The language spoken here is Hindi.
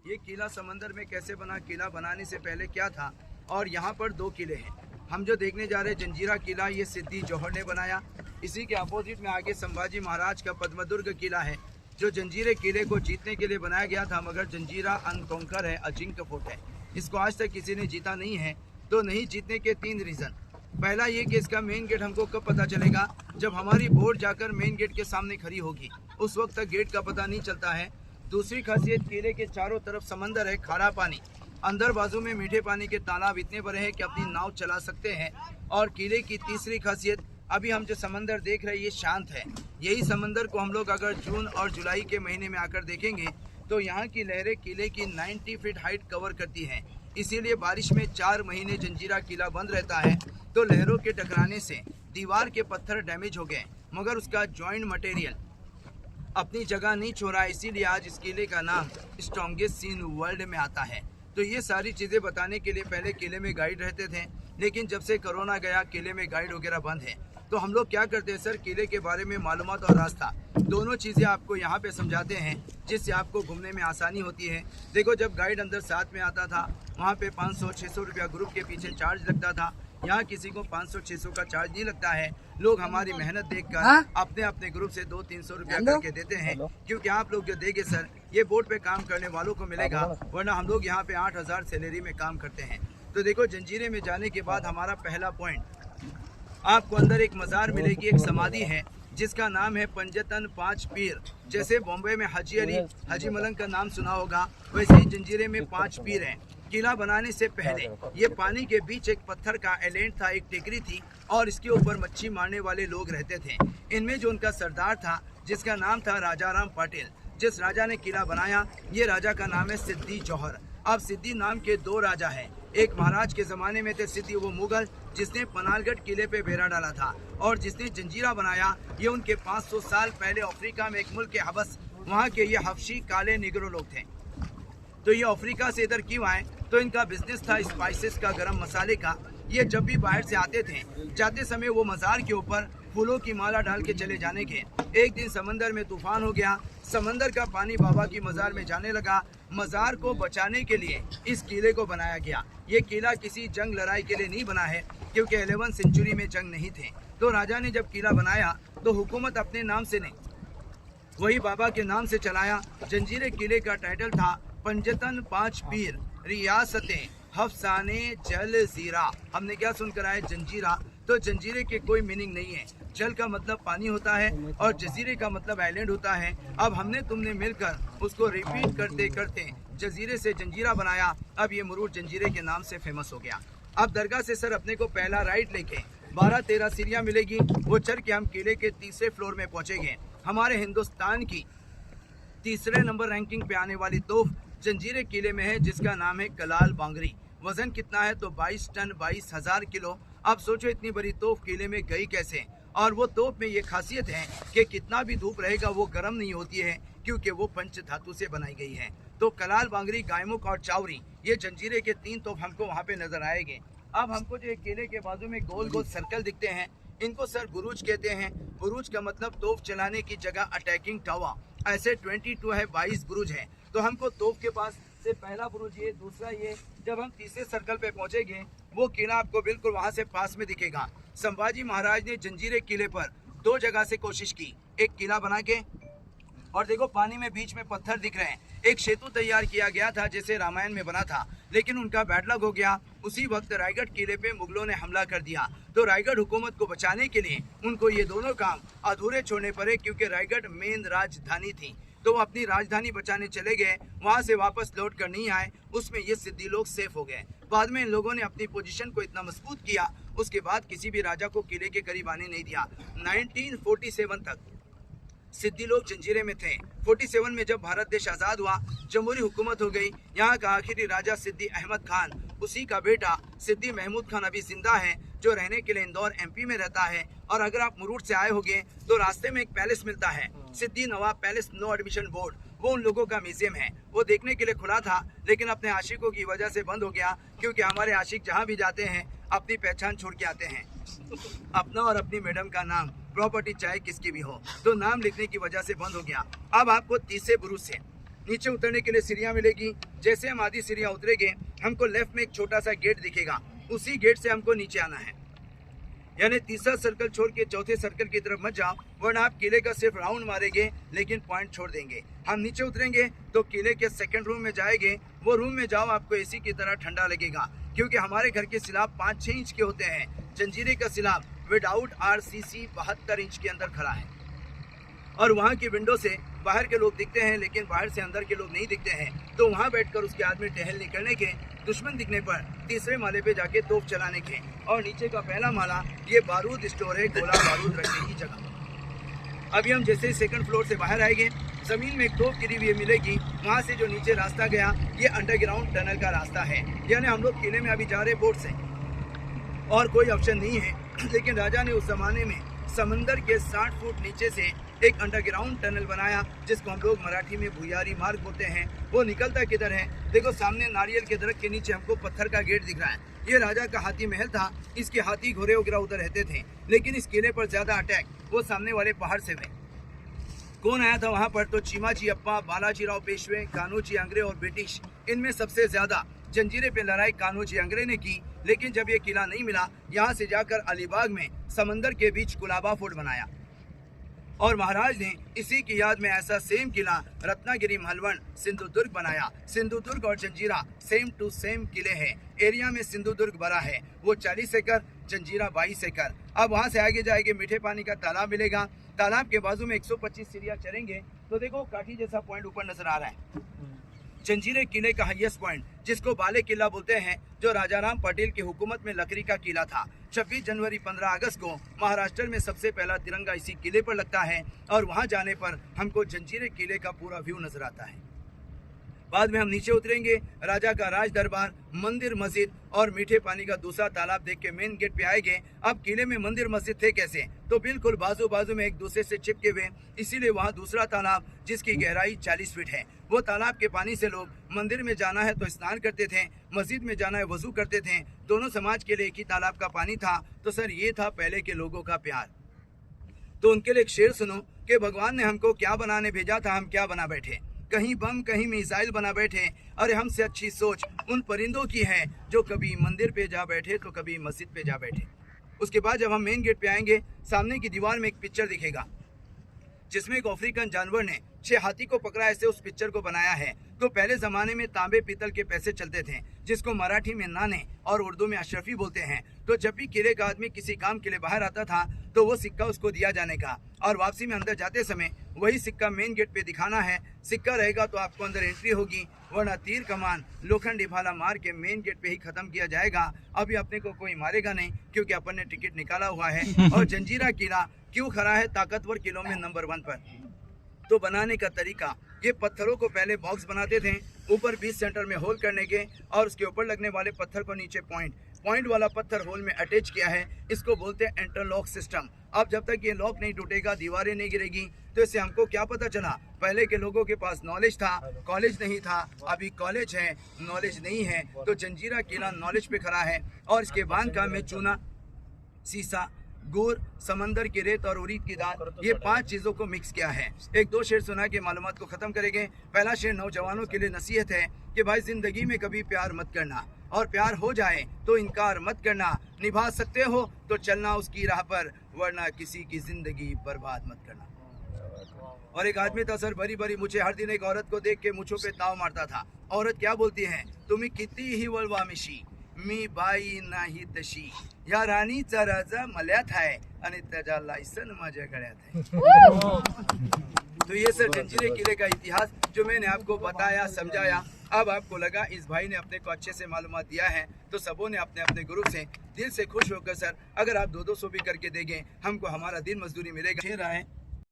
ये किला समंदर में कैसे बना, किला बनाने से पहले क्या था, और यहाँ पर 2 किले हैं। हम जो देखने जा रहे हैं जंजीरा किला, ये सिद्दी जौहर ने बनाया। इसी के अपोजिट में आगे संभाजी महाराज का पद्मदुर्ग किला है, जो जंजीरे किले को जीतने के लिए बनाया गया था, मगर जंजीरा अनकॉन्कर है, अजिंक्य फोर्ट है। इसको आज तक किसी ने जीता नहीं है। तो नहीं जीतने के 3 रीज़न। पहला ये कि इसका मेन गेट हमको कब पता चलेगा, जब हमारी बोट जाकर मेन गेट के सामने खड़ी होगी, उस वक्त तक गेट का पता नहीं चलता है। दूसरी खासियत, किले के चारों तरफ समंदर है, खारा पानी, अंदर बाजू में मीठे पानी के तालाब इतने बड़े हैं कि अपनी नाव चला सकते हैं। और किले की तीसरी खासियत, अभी हम जो समंदर देख रहे हैं ये शांत है। यही समंदर को हम लोग अगर जून और जुलाई के महीने में आकर देखेंगे तो यहाँ की लहरें किले की 90 फीट हाइट कवर करती हैं। इसीलिए बारिश में 4 महीने जंजीरा किला बंद रहता है। तो लहरों के टकराने से दीवार के पत्थर डैमेज हो गए, मगर उसका जॉइंट मटेरियल अपनी जगह नहीं छोड़ा, इसीलिए आज इस किले का नाम स्ट्रॉन्गेस्ट सीन वर्ल्ड में आता है। तो ये सारी चीज़ें बताने के लिए पहले किले में गाइड रहते थे, लेकिन जब से कोरोना गया किले में गाइड वगैरह बंद है। तो हम लोग क्या करते हैं सर, किले के बारे में मालूमात और रास्ता दोनों चीज़ें आपको यहाँ पे समझाते हैं, जिससे आपको घूमने में आसानी होती है। देखो, जब गाइड अंदर साथ में आता था, वहाँ पे 500-600 रुपया ग्रुप के पीछे चार्ज लगता था। यहाँ किसी को 500-600 का चार्ज नहीं लगता है। लोग हमारी मेहनत देखकर अपने अपने ग्रुप से 200-300 रुपया करके देते हैं, क्योंकि आप लोग जो देंगे सर, ये बोट पे काम करने वालों को मिलेगा, वरना हम लोग यहाँ पे 8,000 सैलरी में काम करते हैं। तो देखो, जंजीरे में जाने के बाद हमारा पहला पॉइंट, आपको अंदर एक मज़ार मिलेगी, एक समाधि है जिसका नाम है पंजतन 5 पीर। जैसे बॉम्बे में हाजी अली, हाजी मलंग का नाम सुना होगा, वैसे ही जंजीरे में 5 पीर हैं। किला बनाने से पहले ये पानी के बीच एक पत्थर का आइलैंड था, एक टेकरी थी, और इसके ऊपर मच्छी मारने वाले लोग रहते थे। इनमें जो उनका सरदार था, जिसका नाम था राजा राम पाटिल, जिस राजा ने किला बनाया, ये राजा का नाम है सिद्दी जौहर। अब सिद्दी नाम के 2 राजा हैं। एक महाराज के ज़माने में थे सिद्दी, वो मुगल, जिसने पनालगढ़ किले पे बेड़ा डाला था, और जिसने जंजीरा बनाया, ये उनके 500 साल पहले अफ्रीका में एक मुल्क के हबस, वहाँ के ये हबशी काले निगरो लोग थे। तो ये अफ्रीका से इधर क्यों आए, तो इनका बिजनेस था स्पाइसेस का, गरम मसाले का। ये जब भी बाहर से आते थे, जाते समय वो मज़ार के ऊपर फूलों की माला डाल के चले जाने के। एक दिन समंदर में तूफान हो गया, समंदर का पानी बाबा की मज़ार में जाने लगा। मज़ार को बचाने के लिए इस किले को बनाया गया। ये किला किसी जंग लड़ाई के लिए नहीं बना है, क्योंकि 11वीं सेंचुरी में जंग नहीं थे। तो राजा ने जब किला बनाया तो हुकूमत अपने नाम से नहीं, वही बाबा के नाम से चलाया। जंजीरे किले का टाइटल था पंजतन 5 पीर रियासतें हफ्साने जल जीरा। हमने क्या सुनकर आए, जंजीरा। तो जंजीरे के कोई मीनिंग नहीं है। जल का मतलब पानी होता है और जजीरे का मतलब आइलैंड होता है। अब हमने तुमने मिलकर उसको रिपीट करते करते जजीरे से जंजीरा बनाया। अब ये मुरूर जंजीरे के नाम से फेमस हो गया। अब दरगाह से सर अपने को पहला राइड लेके 12-13 सीढ़ियाँ मिलेगी, वो चढ़ के हम किले के 3रे फ्लोर में पहुँचेंगे। हमारे हिंदुस्तान की 3रे नंबर रैंकिंग पे आने वाली तोफ जंजीरे किले में है, जिसका नाम है कलाल बांगरी। वजन कितना है, तो 22 टन 22,000 किलो। अब सोचो इतनी बड़ी तोफ किले में गई कैसे। और वो तोप में ये खासियत है कि कितना भी धूप रहेगा वो गर्म नहीं होती है, क्योंकि वो पंच धातु से बनाई गई है। तो कलाल बांगरी, गायमुख और चावरी, ये जंजीरे के 3 तोप हमको वहाँ पे नजर आएंगे। अब हमको जो किले के बाजू में गोल गोल सर्कल दिखते हैं, इनको सर बुरुज कहते हैं। बुरुज का मतलब तोप चलाने की जगह, अटैकिंग टावर। ऐसे 22 है, 22 बुरुज है। तो हमको तोप के पास से पहला बुरुज ये, दूसरा ये। जब हम 3रे सर्कल पे पहुंचेंगे, वो किला आपको बिल्कुल वहां से पास में दिखेगा। संभाजी महाराज ने जंजीरे किले पर 2 जगह से कोशिश की, एक किला बना के, और देखो पानी में बीच में पत्थर दिख रहे हैं, एक सेतु तैयार किया गया था जैसे रामायण में बना था, लेकिन उनका बैड लक हो गया। उसी वक्त रायगढ़ किले पे मुगलों ने हमला कर दिया। तो रायगढ़ हुकूमत को बचाने के लिए उनको ये दोनों काम अधूरे छोड़ने पड़े, क्योंकि रायगढ़ मेन राजधानी थी। तो वो अपनी राजधानी बचाने चले गए, वहाँ से वापस लौट कर नहीं आए। उसमें ये सिद्दी लोग सेफ हो गए। बाद में इन लोगों ने अपनी पोजीशन को इतना मजबूत किया, उसके बाद किसी भी राजा को किले के करीब आने नहीं दिया। 1947 तक सिद्दी लोग जंजीरे में थे। 47 में जब भारत देश आज़ाद हुआ, जमहूरी हुकूमत हो गई। यहाँ का आखिरी राजा सिद्दी अहमद खान, उसी का बेटा सिद्दी महमूद खान अभी जिंदा है, जो रहने के लिए इंदौर MP में रहता है। और अगर आप मुरूर से आए होंगे तो रास्ते में एक पैलेस मिलता है, सिद्दी नवाब पैलेस, नो एडमिशन बोर्ड। वो उन लोगों का म्यूजियम है। वो देखने के लिए खुला था, लेकिन अपने आशिकों की वजह से बंद हो गया, क्योंकि हमारे आशिक जहाँ भी जाते हैं अपनी पहचान छोड़ के आते हैं, अपना और अपनी मैडम का नाम, प्रॉपर्टी चाहे किसकी भी हो, तो नाम लिखने की वजह से बंद हो गया। अब आपको 3रे बुरुज से नीचे उतरने के लिए सीढ़ियाँ मिलेगी। जैसे हम आधी सीढ़ियाँ उतरेंगे हमको लेफ्ट में एक छोटा सा गेट दिखेगा, उसी गेट से हमको नीचे आना है। यानी तीसरा सर्कल छोड़ के चौथे सर्कल की तरफ मत जाओ, वरना आप किले का सिर्फ राउंड मारेंगे लेकिन पॉइंट छोड़ देंगे। हम नीचे उतरेंगे तो किले के सेकंड रूम में जाएंगे। वो रूम में जाओ, आपको एसी की तरह ठंडा लगेगा, क्योंकि हमारे घर के सिलाब 5-6 इंच के होते हैं। जंजीरे का सिलाब विदाउट RCC 72 इंच के अंदर खड़ा है और वहाँ की विंडो से बाहर के लोग दिखते हैं, लेकिन बाहर से अंदर के लोग नहीं दिखते हैं। तो वहाँ बैठकर उसके आदमी टहल निकलने के, दुश्मन दिखने पर तीसरे माले पे जाके तोप चलाने के। और नीचे का पहला माला ये बारूद स्टोर है, गोला बारूद रखने की जगह। अभी हम जैसे ही सेकंड फ्लोर से बाहर आएंगे, जमीन में एक तोप गिरी हुई मिलेगी। वहाँ से जो नीचे रास्ता गया ये अंडरग्राउंड टनल का रास्ता है। यानी हम लोग किले में अभी जा रहे बोट से और कोई ऑप्शन नहीं है। लेकिन राजा ने उस जमाने में समंदर के 60 फुट नीचे से एक अंडरग्राउंड टनल बनाया, जिसको हम लोग मराठी में भुयारी मार्ग बोलते हैं। वो निकलता किधर है? देखो सामने नारियल के दरख्त के नीचे हमको पत्थर का गेट दिख रहा है। ये राजा का हाथी महल था, इसके हाथी घोड़े वगैरह उधर रहते थे। लेकिन इस किले पर ज्यादा अटैक वो सामने वाले पहाड़ से हुए। कौन आया था वहाँ पर? तो चीमाजी अप्पा, बालाजी राव पेशवे, कान्होजी आंग्रे और ब्रिटिश। इनमें सबसे ज्यादा जंजीरे पे लड़ाई कान्होजी आंग्रे ने की। लेकिन जब ये किला नहीं मिला, यहाँ से जाकर अलीबाग में समंदर के बीच कुलाबा फोर्ट बनाया और महाराज ने इसी की याद में ऐसा सेम किला रत्नागिरी, महलवण, सिंधुदुर्ग बनाया। सिंधुदुर्ग और जंजीरा सेम टू सेम किले हैं। एरिया में सिंधुदुर्ग बड़ा है, वो 40 एकड़, जंजीरा 22 एकड़। अब वहाँ से आगे जाएंगे, मीठे पानी का तालाब मिलेगा। तालाब के बाजू में 125 सीढ़ियाँ चढ़ेंगे तो देखो काठी जैसा पॉइंट ऊपर नजर आ रहा है। जंजीरे किले का हाईएस्ट पॉइंट, जिसको बाले किला बोलते हैं, जो राजाराम पटेल की हुकूमत में लकड़ी का किला था। 26 जनवरी 15 अगस्त को महाराष्ट्र में सबसे पहला तिरंगा इसी किले पर लगता है और वहां जाने पर हमको जंजीरे किले का पूरा व्यू नजर आता है। बाद में हम नीचे उतरेंगे, राजा का राज दरबार, मंदिर, मस्जिद और मीठे पानी का दूसरा तालाब देख के मेन गेट पे आएंगे। अब किले में मंदिर मस्जिद थे कैसे? तो बिल्कुल बाजू बाजू में एक दूसरे से चिपके हुए, इसीलिए वहाँ दूसरा तालाब जिसकी गहराई 40 फीट है। वो तालाब के पानी से लोग मंदिर में जाना है तो स्नान करते थे, मस्जिद में जाना है वजू करते थे। दोनों समाज के लिए एक ही तालाब का पानी था। तो सर ये था पहले के लोगों का प्यार। तो उनके लिए एक शेर सुनो कि भगवान ने हमको क्या बनाने भेजा था, हम क्या बना बैठे। कहीं बम कहीं मिसाइल बना बैठे। अरे हमसे अच्छी सोच उन परिंदों की है जो कभी मंदिर पे जा बैठे तो कभी मस्जिद पे जा बैठे। उसके बाद जब हम मेन गेट पे आएंगे, सामने की दीवार में एक पिक्चर दिखेगा जिसमें एक अफ्रीकन जानवर ने 6 हाथी को पकड़ा, ऐसे उस पिक्चर को बनाया है। तो पहले जमाने में तांबे पीतल के पैसे चलते थे, जिसको मराठी में नाने और उर्दू में अशरफी बोलते हैं। तो जब भी किले का आदमी किसी काम के लिए बाहर आता था तो वो सिक्का उसको दिया जाने का, और वापसी में अंदर जाते समय वही सिक्का मेन गेट पे दिखाना है। सिक्का रहेगा तो आपको अंदर एंट्री होगी, वरना तीर कमान लोखंडी भाला मार के मेन गेट पे ही खत्म किया जाएगा। अभी अपने को कोई मारेगा नहीं, क्योंकि अपन ने टिकट निकाला हुआ है। और जंजीरा किला क्यों खड़ा है ताकतवर किलों में नंबर 1 पर? तो बनाने का तरीका, ये पत्थरों को पहले बॉक्स बनाते थे, ऊपर 20 सेंटर में होल करने के, और उसके ऊपर लगने वाले पत्थर को नीचे पॉइंट वाला पत्थर होल में अटैच किया है। इसको बोलते हैं इंटरलॉक सिस्टम। अब जब तक ये लॉक नहीं टूटेगा, दीवारें नहीं गिरेगी। तो इससे हमको क्या पता चला? पहले के लोगों के पास नॉलेज था, कॉलेज नहीं था। अभी कॉलेज है, नॉलेज नहीं है। तो जंजीरा किला नॉलेज पे खड़ा है। और इसके बांध काम में चूना, सीसा, गुड़, समंदर की रेत और उड़ीद की दाल, ये 5 चीज़ों को मिक्स किया है। 1-2 शेर सुना के मालूमात को ख़त्म करेंगे। पहला शेर नौजवानों के लिए नसीहत है कि भाई ज़िंदगी में कभी प्यार मत करना, और प्यार हो जाए तो इनकार मत करना। निभा सकते हो तो चलना उसकी राह पर, वरना किसी की ज़िंदगी बर्बाद मत करना। और एक आदमी था सर, बड़ी बड़ी मुझे हर दिन एक औरत को देख के मुझों पे ताव मारता था। औरत क्या बोलती है? तुम्ही किती ही वळवामिशी, मी बाई नाही तशी, या राणीचा राजा मल्यात आहे आणि त्याचा लायसन माझ्या गळ्यात है। तो ये सर जंजीरे किले का इतिहास जो मैंने आपको बताया, समझाया। अब आपको लगा इस भाई ने अपने को अच्छे से मालूमात दिया है, तो सबों ने अपने अपने ग्रुप से दिल से खुश होकर सर अगर आप 200 भी करके देंगे, हमको हमारा दिन मजदूरी मिलेगा। शेर आए